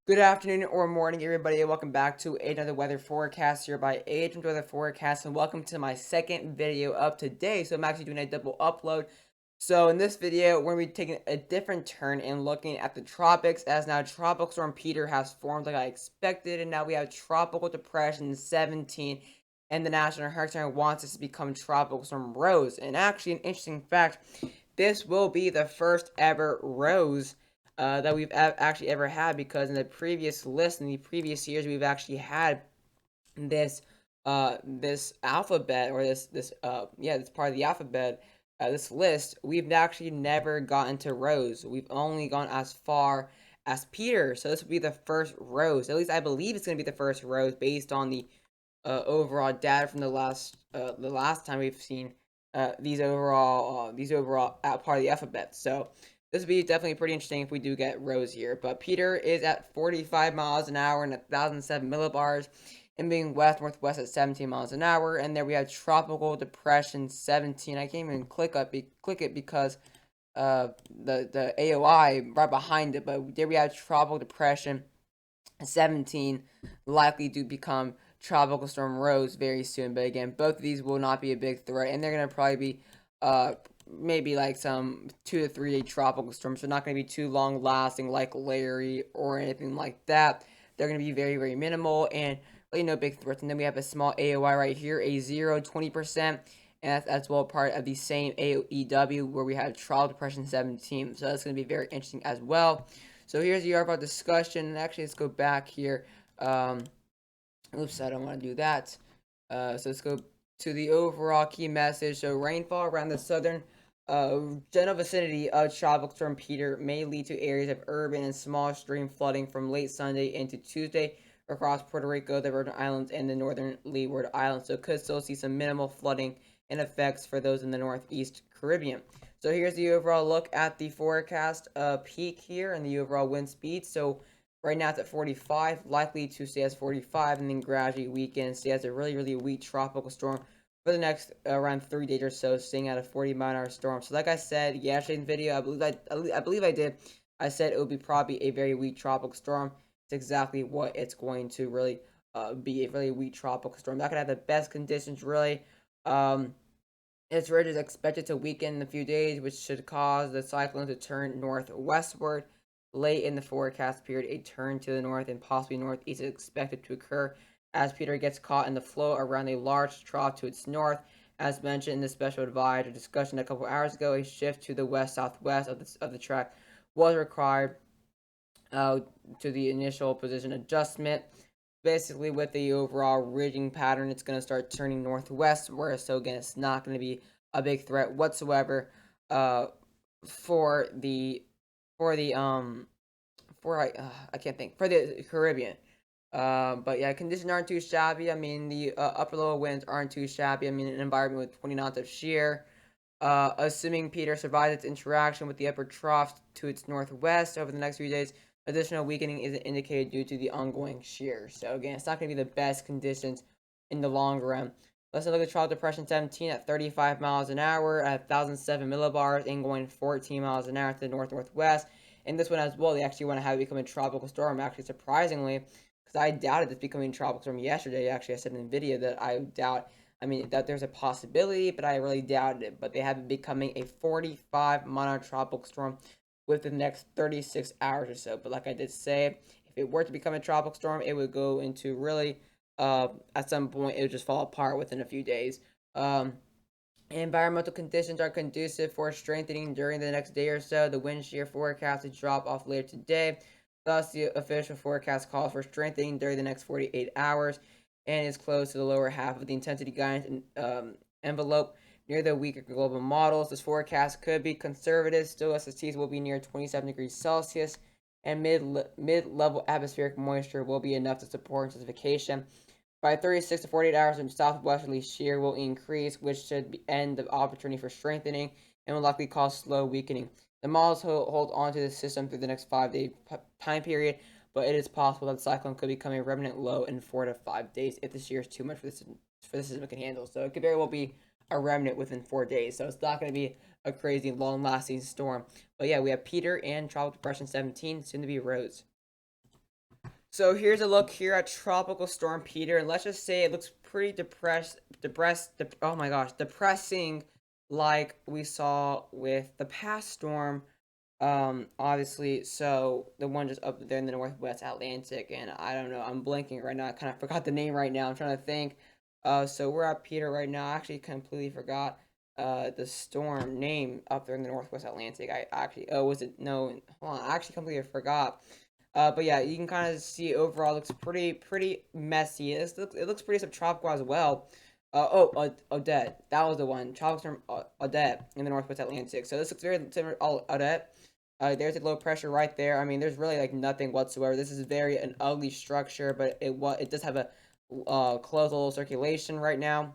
Good afternoon or morning, everybody, and welcome back to another weather forecast here by Agent Weather Forecast, and welcome to my second video of today. So I'm actually doing a double upload. So in this video, we're going to be taking a different turn and looking at the tropics, as now Tropical Storm Peter has formed like I expected, and now we have Tropical Depression 17, and the National Hurricane wants us to become Tropical Storm Rose. And actually, an interesting fact, this will be the first ever Rose that we've actually ever had, because in the previous list, in the previous years, we've actually had this this alphabet, or this part of the alphabet, this list. We've actually never gotten to Rose. We've only gone as far as Peter. So this will be the first Rose. At least I believe it's going to be the first Rose based on the overall data from the last time we've seen these overall part of the alphabet. So this would be definitely pretty interesting if we do get Rose here. But Peter is at 45 miles an hour and 1,007 millibars, and being west northwest at 17 miles an hour. And there we have Tropical Depression 17. I can't even click it because the AOI right behind it. But there we have Tropical Depression 17, likely to become Tropical Storm Rose very soon. But again, both of these will not be a big threat, and they're gonna probably be maybe like some 2 to 3 day tropical storms. So not gonna be too long lasting like Larry or anything like that. They're gonna be very minimal and really no big threats. And then we have a small AOI right here, a 0 20%. And that's well part of the same AOEW where we have Tropical Depression 17. So that's going to be very interesting as well. So here's the overall discussion. And actually, let's go back here. Oops, I don't want to do that. So let's go to the overall key message. So rainfall around the southern general vicinity of Tropical Storm Peter may lead to areas of urban and small stream flooding from late Sunday into Tuesday across Puerto Rico, the Virgin Islands, and the northern Leeward Islands. So could still see some minimal flooding and effects for those in the northeast Caribbean. So here's the overall look at the forecast peak here and the overall wind speed. So right now it's at 45, likely to stay as 45, and then gradually weaken and stay as a really weak tropical storm for the next around 3 days or so, staying at a 40-mile-an-hour storm. So like I said yesterday in the video, I believe I did. I said it would be probably a very weak tropical storm. It's exactly what it's going to really be, a really weak tropical storm. Not gonna have the best conditions really. Its ridge is expected to weaken in a few days, which should cause the cyclone to turn northwestward. Late in the forecast period, a turn to the north and possibly northeast is expected to occur as Peter gets caught in the flow around a large trough to its north. As mentioned in the special advisor discussion a couple hours ago, a shift to the west-southwest of the track was required uh, to the initial position adjustment. Basically, with the overall ridging pattern, it's going to start turning northwest, where so again, it's not going to be a big threat whatsoever uh, for the for the for I can't think for the Caribbean. But yeah, conditions aren't too shabby. I mean, the upper low winds aren't too shabby. I mean, an environment with 20 knots of shear. Assuming Peter survives its interaction with the upper trough to its northwest over the next few days, additional weakening is indicated due to the ongoing shear. So again, it's not going to be the best conditions in the long run. Let's look at Tropical Depression 17 at 35 miles an hour at 1,007 millibars and going 14 miles an hour to the north-northwest. And this one as well, they actually want to have it become a tropical storm, actually, surprisingly, because I doubted this becoming a tropical storm yesterday. Actually, I said in the video that I doubt, I mean, that there's a possibility, but I really doubted it. But they have it becoming a 45 monotropical storm within the next 36 hours or so. But like I did say, if it were to become a tropical storm, it would go into really, at some point, it would just fall apart within a few days. Um, Environmental conditions are conducive for strengthening during the next day or so. The wind shear forecast to drop off later today. Thus, the official forecast calls for strengthening during the next 48 hours and is close to the lower half of the intensity guidance envelope near the weaker global models. This forecast could be conservative. Still, SSTs will be near 27 degrees Celsius, and mid-level atmospheric moisture will be enough to support intensification. By 36 to 48 hours, the southwesterly shear will increase, which should end the opportunity for strengthening and will likely cause slow weakening. The models hold on to the system through the next 5 day time period, but it is possible that the cyclone could become a remnant low in 4 to 5 days if the shear is too much for the system can handle. So it could very well be a remnant within 4 days. So it's not going to be a crazy long lasting storm. But yeah, we have Peter and Tropical Depression 17, soon to be Rose. So here's a look here at Tropical Storm Peter, and let's just say it looks pretty oh my gosh, depressing, like we saw with the past storm. Obviously, so the one just up there in the Northwest Atlantic, and I don't know, I'm blanking right now. I kind of forgot the name right now. I'm trying to think. So we're at Peter right now. I actually completely forgot the storm name up there in the Northwest Atlantic. I actually, oh, was it, no, hold on, I actually completely forgot. But yeah, you can kind of see overall looks pretty messy. It looks pretty subtropical as well. Odette, that was the one. Tropical storm Odette in the Northwest Atlantic. So this looks very similar to Odette. There's a low pressure right there. I mean, there's really like nothing whatsoever. This is very an ugly structure, but it does have a closed little circulation right now.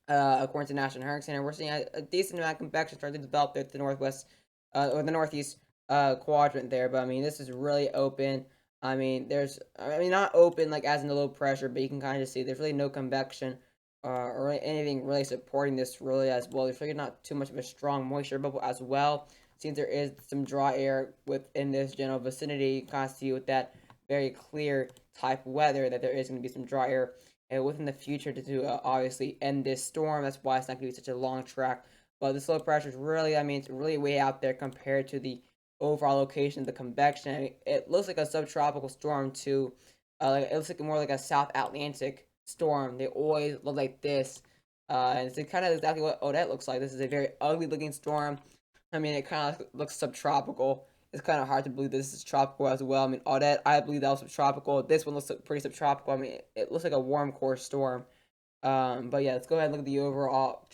According to National Hurricane Center, we're seeing a decent amount of convection starting to develop there to the northwest or the northeast quadrant there. But I mean, this is really open. I mean, not open like as in the low pressure, but you can kind of see there's really no convection or anything really supporting this really as well. There's really not too much of a strong moisture bubble as well. Since there is some dry air within this general vicinity, you kind of see with that very clear type weather that there is going to be some dry air within the future to obviously end this storm. That's why it's not going to be such a long track. But this low pressure is really, I mean, it's really way out there compared to the overall location of the convection. I mean, it looks like a subtropical storm too. It looks like more like a South Atlantic storm. They always look like this. And it's kind of exactly what Odette looks like. This is a very ugly looking storm. I mean, it kind of looks subtropical. It's kind of hard to believe this is tropical as well. I mean, Odette, I believe that was subtropical. This one looks pretty subtropical. I mean, it looks like a warm core storm. But yeah, let's go ahead and look at the overall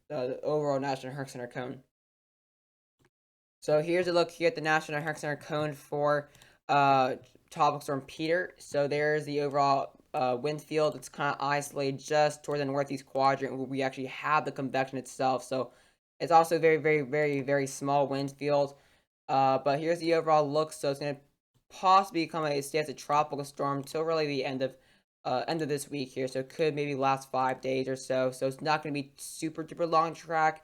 the overall National Hurricane Center cone. So here's a look here at the National Hurricane Center cone for tropical storm Peter. So there's the overall wind field. It's kind of isolated just toward the northeast quadrant where we actually have the convection itself. So it's also very small wind field. But here's the overall look. So it's going to possibly become a stay as a tropical storm till really the end of this week here. So it could maybe last 5 days or so. So it's not going to be super duper long track.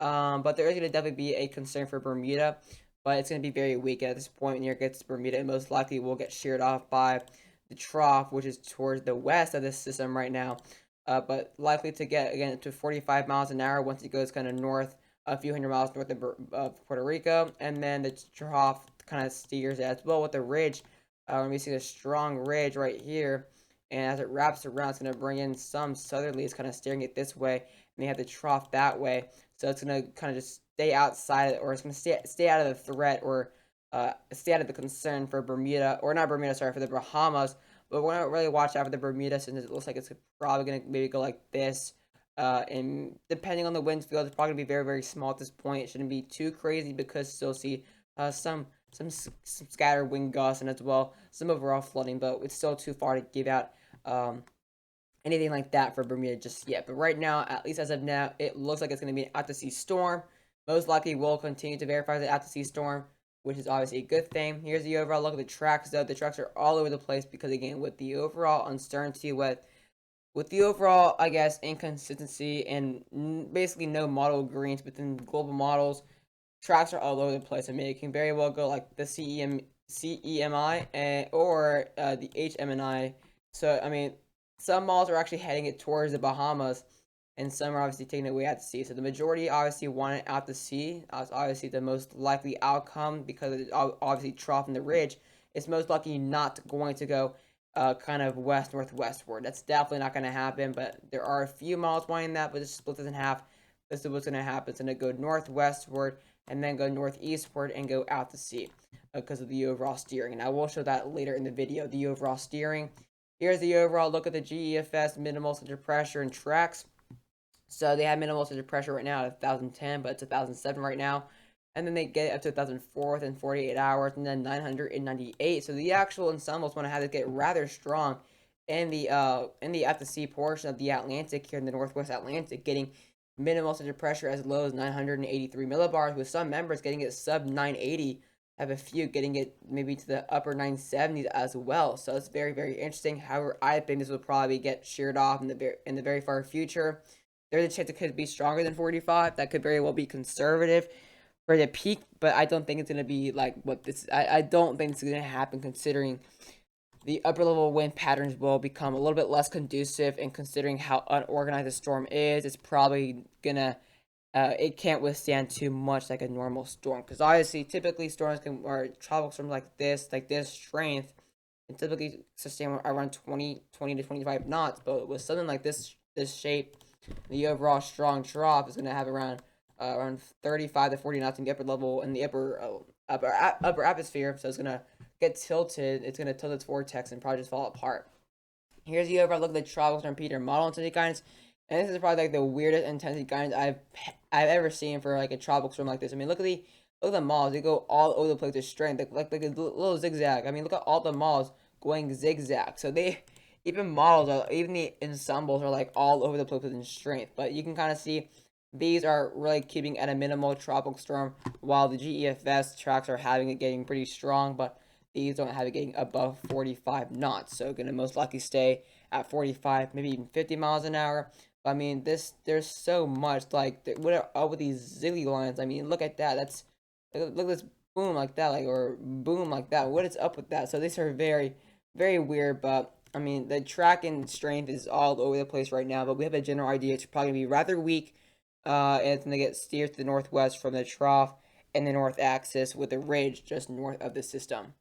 But there is going to definitely be a concern for Bermuda. But it's going to be very weak at this point. When it gets to Bermuda, it most likely will get sheared off by the trough, which is towards the west of this system right now. But likely to get again to 45 miles an hour once it goes kind of north, a few hundred miles north of Puerto Rico, and then the trough kind of steers as well with the ridge. When we see a strong ridge right here, and as it wraps around, it's going to bring in some southerlies, kind of steering it this way, and they have the trough that way. So it's going to kind of just stay outside, or it's going to stay out of the threat, or stay out of the concern for Bermuda, or not Bermuda, sorry, for the Bahamas. But we're not really watch out for the Bermuda since it looks like it's probably going to maybe go like this. And depending on the wind field, it's probably going to be very small at this point. It shouldn't be too crazy because still see some scattered wind gusts and as well some overall flooding, but it's still too far to give out anything like that for Bermuda just yet. But right now, at least as of now, it looks like it's going to be an out-to-sea storm. Most likely will continue to verify the out-to-sea storm, which is obviously a good thing. Here's the overall look at the tracks, though. The tracks are all over the place because, again, with the overall uncertainty, with the overall, I guess, inconsistency and basically no model agreements within global models, tracks are all over the place. I mean, it can very well go like the CEMI or the HMNI. So, I mean, some models are actually heading it towards the Bahamas, and some are obviously taking it way out to sea. So the majority obviously want it out to sea. That's obviously the most likely outcome because it's obviously trough in the ridge. It's most likely not going to go kind of west-northwestward. That's definitely not going to happen, but there are a few models wanting that, but this split doesn't have. This is what's going to happen. It's going to go northwestward and then go northeastward and go out to sea because of the overall steering. And I will show that later in the video, the overall steering. Here's the overall look at the GEFS minimal center pressure and tracks. So they have minimal center pressure right now at 1,010, but it's 1,007 right now. And then they get up to 1,004 within 48 hours, and then 998. So the actual ensembles want to have it get rather strong in the at the sea portion of the Atlantic here in the Northwest Atlantic, getting minimal center pressure as low as 983 millibars, with some members getting it sub 980. I have a few getting it maybe to the upper 970s as well. So it's very interesting. However, I think this will probably get sheared off in the very far future. There's a chance it could be stronger than 45. That could very well be conservative for the peak, but I don't think it's gonna be like what this. I don't think it's gonna happen considering the upper level wind patterns will become a little bit less conducive, and considering how unorganized the storm is, it's probably gonna it can't withstand too much like a normal storm, because obviously typically storms can, or tropical storms like this strength, and typically sustain around 20 to 25 knots. But with something like this shape, the overall strong drop is going to have around 35 to 40 knots in the upper level, in the upper atmosphere. So it's going to get tilted. It's going to tilt its vortex and probably just fall apart. Here's the overall look at the tropical storm Peter model intensity guidance. And this is probably like the weirdest intensity guidance I've ever seen for like a tropical storm like this. I mean, look at the models. They go all over the place with strength, like a little zigzag. I mean, look at all the models going zigzag. So they even models are, even the ensembles are like all over the place in strength. But you can kind of see these are really keeping at a minimal tropical storm, while the GEFS tracks are having it getting pretty strong, but these don't have it getting above 45 knots. So gonna most likely stay at 45, maybe even 50 miles an hour. But I mean, there's so much, like, what are up with these ziggy lines? I mean, look at that. Look at this boom like that, like, or boom like that. What is up with that? So these are very, very weird. But I mean, the track and strength is all over the place right now. But we have a general idea. It's probably gonna be rather weak. And it's gonna get steered to the northwest from the trough and the north axis, with a ridge just north of the system.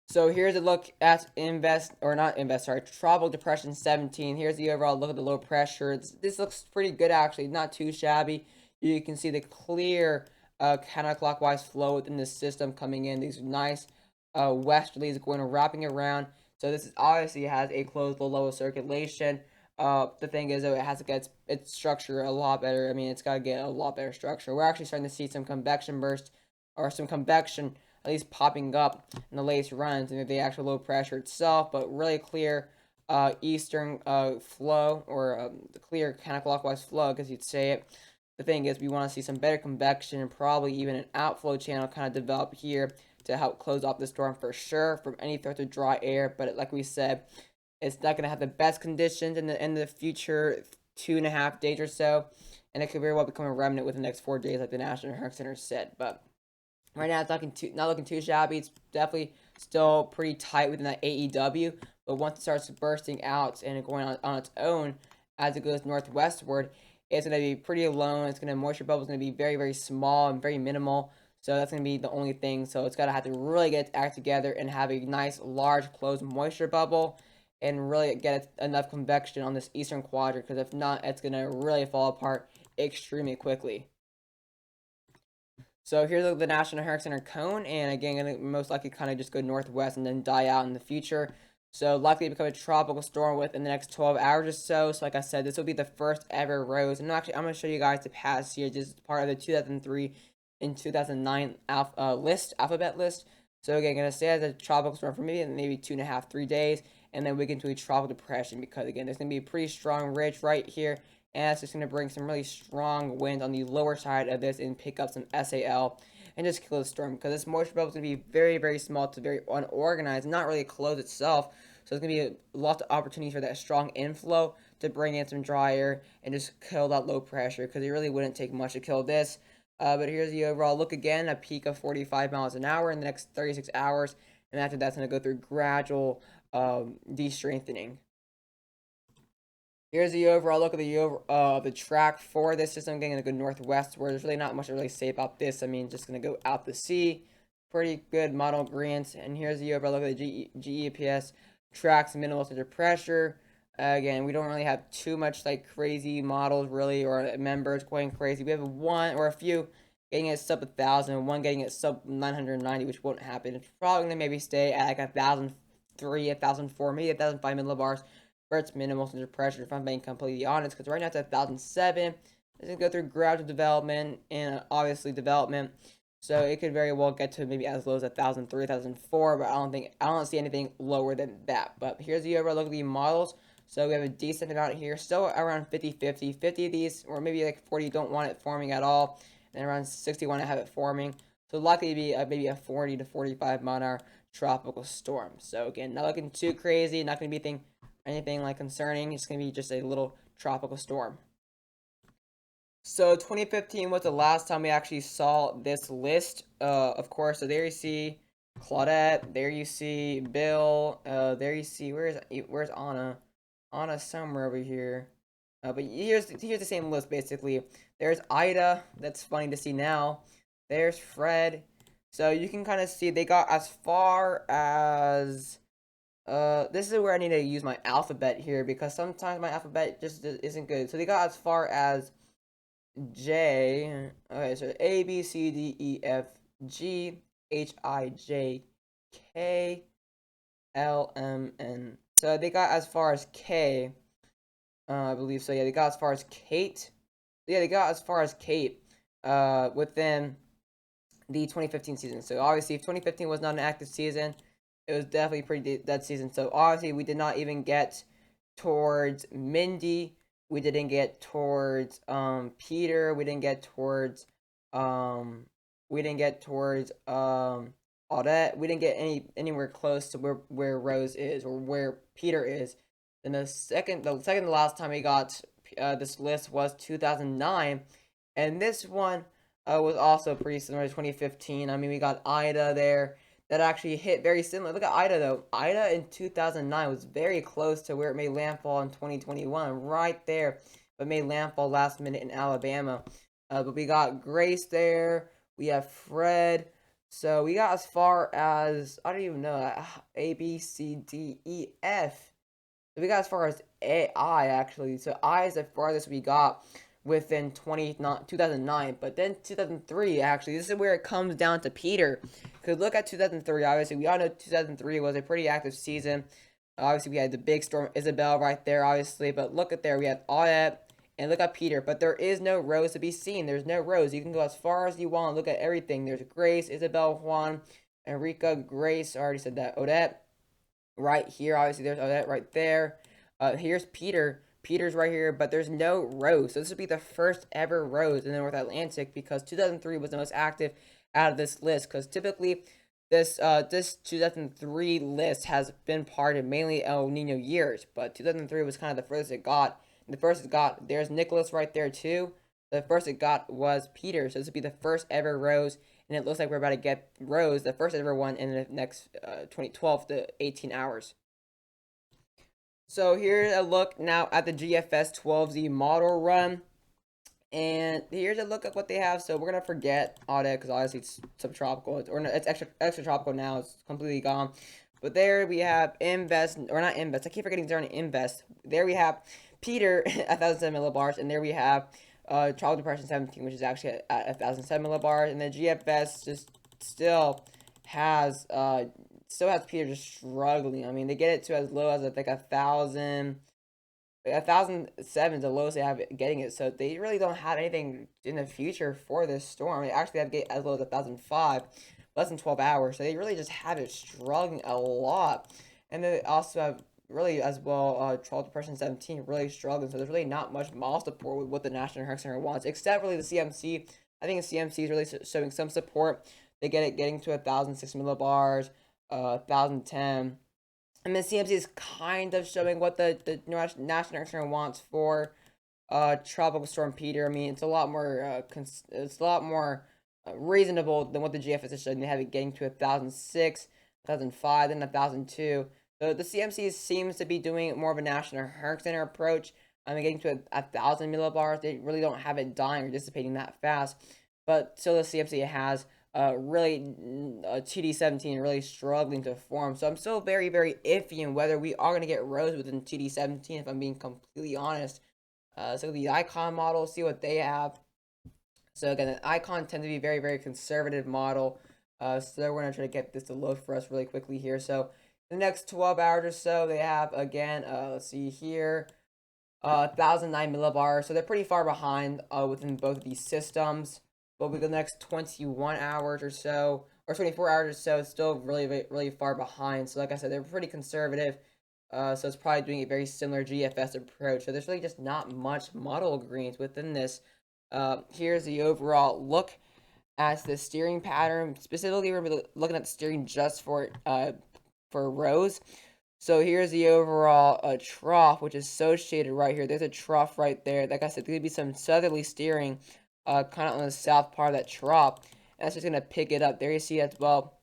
So here's a look at tropical depression 17. Here's the overall look at the low pressure. This looks pretty good, actually, not too shabby. You can see the clear counterclockwise flow within the system coming in. These nice westerlies going and wrapping around. So this is obviously has a closed low circulation. The thing is, though, it has to get its structure a lot better. I mean, it's got to get a lot better structure. We're actually starting to see some convection burst, or some convection at least popping up in the latest runs, and the actual low pressure itself, but really clear eastern flow, or the clear counterclockwise flow, because you'd say it. The thing is, we want to see some better convection, and probably even an outflow channel kind of develop here to help close off the storm for sure from any threat of dry air. But like we said, it's not going to have the best conditions in the future 2.5 days or so, and it could very well become a remnant within the next 4 days, like the National Hurricane Center said. But right now, it's not looking too shabby. It's definitely still pretty tight within that AEW. But once it starts bursting out and going on its own as it goes northwestward, it's going to be pretty alone. Moisture bubble is going to be very, very small and very minimal. So that's going to be the only thing. So it's going to have to really get its act together and have a nice, large, closed moisture bubble, and really get enough convection on this eastern quadrant. Because if not, it's going to really fall apart extremely quickly. So here's the National Hurricane Center cone, and again, going to most likely kind of just go northwest and then die out in the future. So likely to become a tropical storm within the next 12 hours or so. So like I said, this will be the first ever rose. And actually, I'm going to show you guys the past year, just part of the 2003 and 2009 alphabet list. So again, going to stay as a tropical storm for maybe 2.5, 3 days, and then we get into a tropical depression, because again, there's going to be a pretty strong ridge right here, and it's just going to bring some really strong wind on the lower side of this and pick up some SAL and just kill the storm, because this moisture bubble is going to be very, very small to very unorganized, not really closed itself. So there's going to be lots of opportunities for that strong inflow to bring in some dry air and just kill that low pressure, because it really wouldn't take much to kill this. But here's the overall look again, a peak of 45 miles an hour in the next 36 hours. And after that's going to go through gradual de-strengthening. Here's the overall look at the track for this system. Again, going to go northwest, where there's really not much to really say about this. I mean, just going to go out the sea. Pretty good model grants. And here's the overall look at the GEPS tracks, minimal center pressure. Again, we don't really have too much like crazy models really, or members going crazy. We have one or a few getting it sub 1,000, one getting it sub 990, which won't happen. It's probably going to maybe stay at like 1,003, 1,004, maybe 1,005 millibars for its minimal center pressure, if I'm being completely honest, because right now it's at 1,007. It's going to go through gradual development and obviously development. So it could very well get to maybe as low as 1,003, 1,004, but I don't see anything lower than that. But here's the overall look at the models. So we have a decent amount here, still around 50-50. 50 of these, or maybe like 40, don't want it forming at all, and around 60 want to have it forming. So likely to be maybe a 40 to 45 mile an hour tropical storm. So again, not looking too crazy, not going to be anything like concerning. It's going to be just a little tropical storm. So 2015 was the last time we actually saw this list, of course. So there you see Claudette. There you see Bill. There you see where's Anna? Anna's somewhere over here. But here's the same list basically. There's Ida. That's funny to see now. There's Fred. So you can kind of see they got as far as this is where I need to use my alphabet here because sometimes my alphabet just isn't good. So they got as far as J. Okay, so A B C D E F G H I J K L M N. So they got as far as K. I believe so. Yeah, they got as far as Kate. Yeah, they got as far as Kate. Within the 2015 season. So obviously, if 2015 was not an active season, it was definitely pretty dead season. So obviously, we did not even get towards Mindy. We didn't get towards Peter. We didn't get towards um we didn't get towards Audette. We didn't get anywhere close to where Rose is or where Peter is. And the second to last time we got this list was 2009, and this one was also pretty similar to 2015. I mean, we got Ida there that actually hit very similar. Look at Ida though. Ida in 2009 was very close to where it made landfall in 2021, right there, but made landfall last minute in Alabama. But we got Grace there. We have Fred. So we got as far as I don't even know A B C D E F. So we got as far as I actually. So I is the farthest we got within 2009. But then 2003, actually, this is where it comes down to Peter. Because look at 2003, obviously, we all know 2003 was a pretty active season. Obviously, we had the big storm Isabel right there, obviously. But look at there, we had Audette, and look at Peter. But there is no Rose to be seen. There's no Rose. You can go as far as you want. Look at everything. There's Grace, Isabel, Juan, Enrica, Grace. I already said that. Odette right here. Obviously, there's Odette right there. Here's Peter. Peter's right here, but there's no Rose. So this would be the first ever Rose in the North Atlantic because 2003 was the most active out of this list. Because typically, this 2003 list has been part of mainly El Nino years, but 2003 was kind of the furthest it got. And the first it got, there's Nicholas right there too. The first it got was Peter. So this would be the first ever Rose, and it looks like we're about to get Rose, the first ever one, in the next 2012 to 18 hours. So here's a look now at the GFS 12Z model run. And here's a look at what they have. So we're gonna forget all that because obviously it's subtropical, or no, it's extra tropical now. It's completely gone. But there we have Invest, or not Invest. I keep forgetting to Invest. There we have Peter at 1,007 millibars, and there we have Tropical Depression 17, which is actually at 1,007 millibars, and the GFS just has still has Peter just struggling. I mean, they get it to as low as like 1,000. 1,007 is the lowest they have getting it, so they really don't have anything in the future for this storm. They actually have to get as low as 1,005, less than 12 hours. So they really just have it struggling a lot. And then they also have really as well Tropical Depression 17 really struggling. So there's really not much model support with what the National Hurricane Center wants, except really the CMC. I think the CMC is really showing some support. They get it getting to 1,006 millibars, 1,010. And the CMC is kind of showing what the National Hurricane Center wants for Tropical Storm Peter. I mean, it's a lot more reasonable than what the GFS is showing. They have it getting to 1,006, 1,005, then 1,002. So the CMC seems to be doing more of a National Hurricane Center approach. I mean, getting to 1,000 millibars. They really don't have it dying or dissipating that fast. But still, the CMC has really TD17 really struggling to form. So I'm still very, very iffy on whether we are going to get Rose within TD17, if I'm being completely honest. So the Icon model, see what they have. So again, the Icon tend to be very, very conservative model. So we're going to try to get this to load for us really quickly here. So the next 12 hours or so, they have, again, let's see here, 1,009 millibars. So they're pretty far behind within both of these systems. But with the next 21 hours or so, or 24 hours or so, it's still really, really far behind. So like I said, they're pretty conservative. So it's probably doing a very similar GFS approach. So there's really just not much model agreement within this. Here's the overall look at the steering pattern. Specifically, we're looking at the steering just for Rose. So here's the overall trough, which is associated right here. There's a trough right there. Like I said, there's going to be some southerly steering kind of on the south part of that trough. And that's just going to pick it up. There you see as well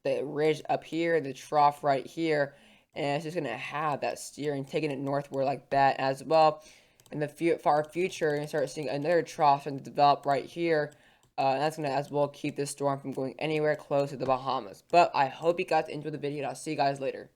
the ridge up here, the trough right here, and it's just gonna have that steering taking it northward like that as well. In the far future, you're gonna start seeing another trough and develop right here. And that's gonna as well keep this storm from going anywhere close to the Bahamas. But I hope you guys enjoyed the video, and I'll see you guys later.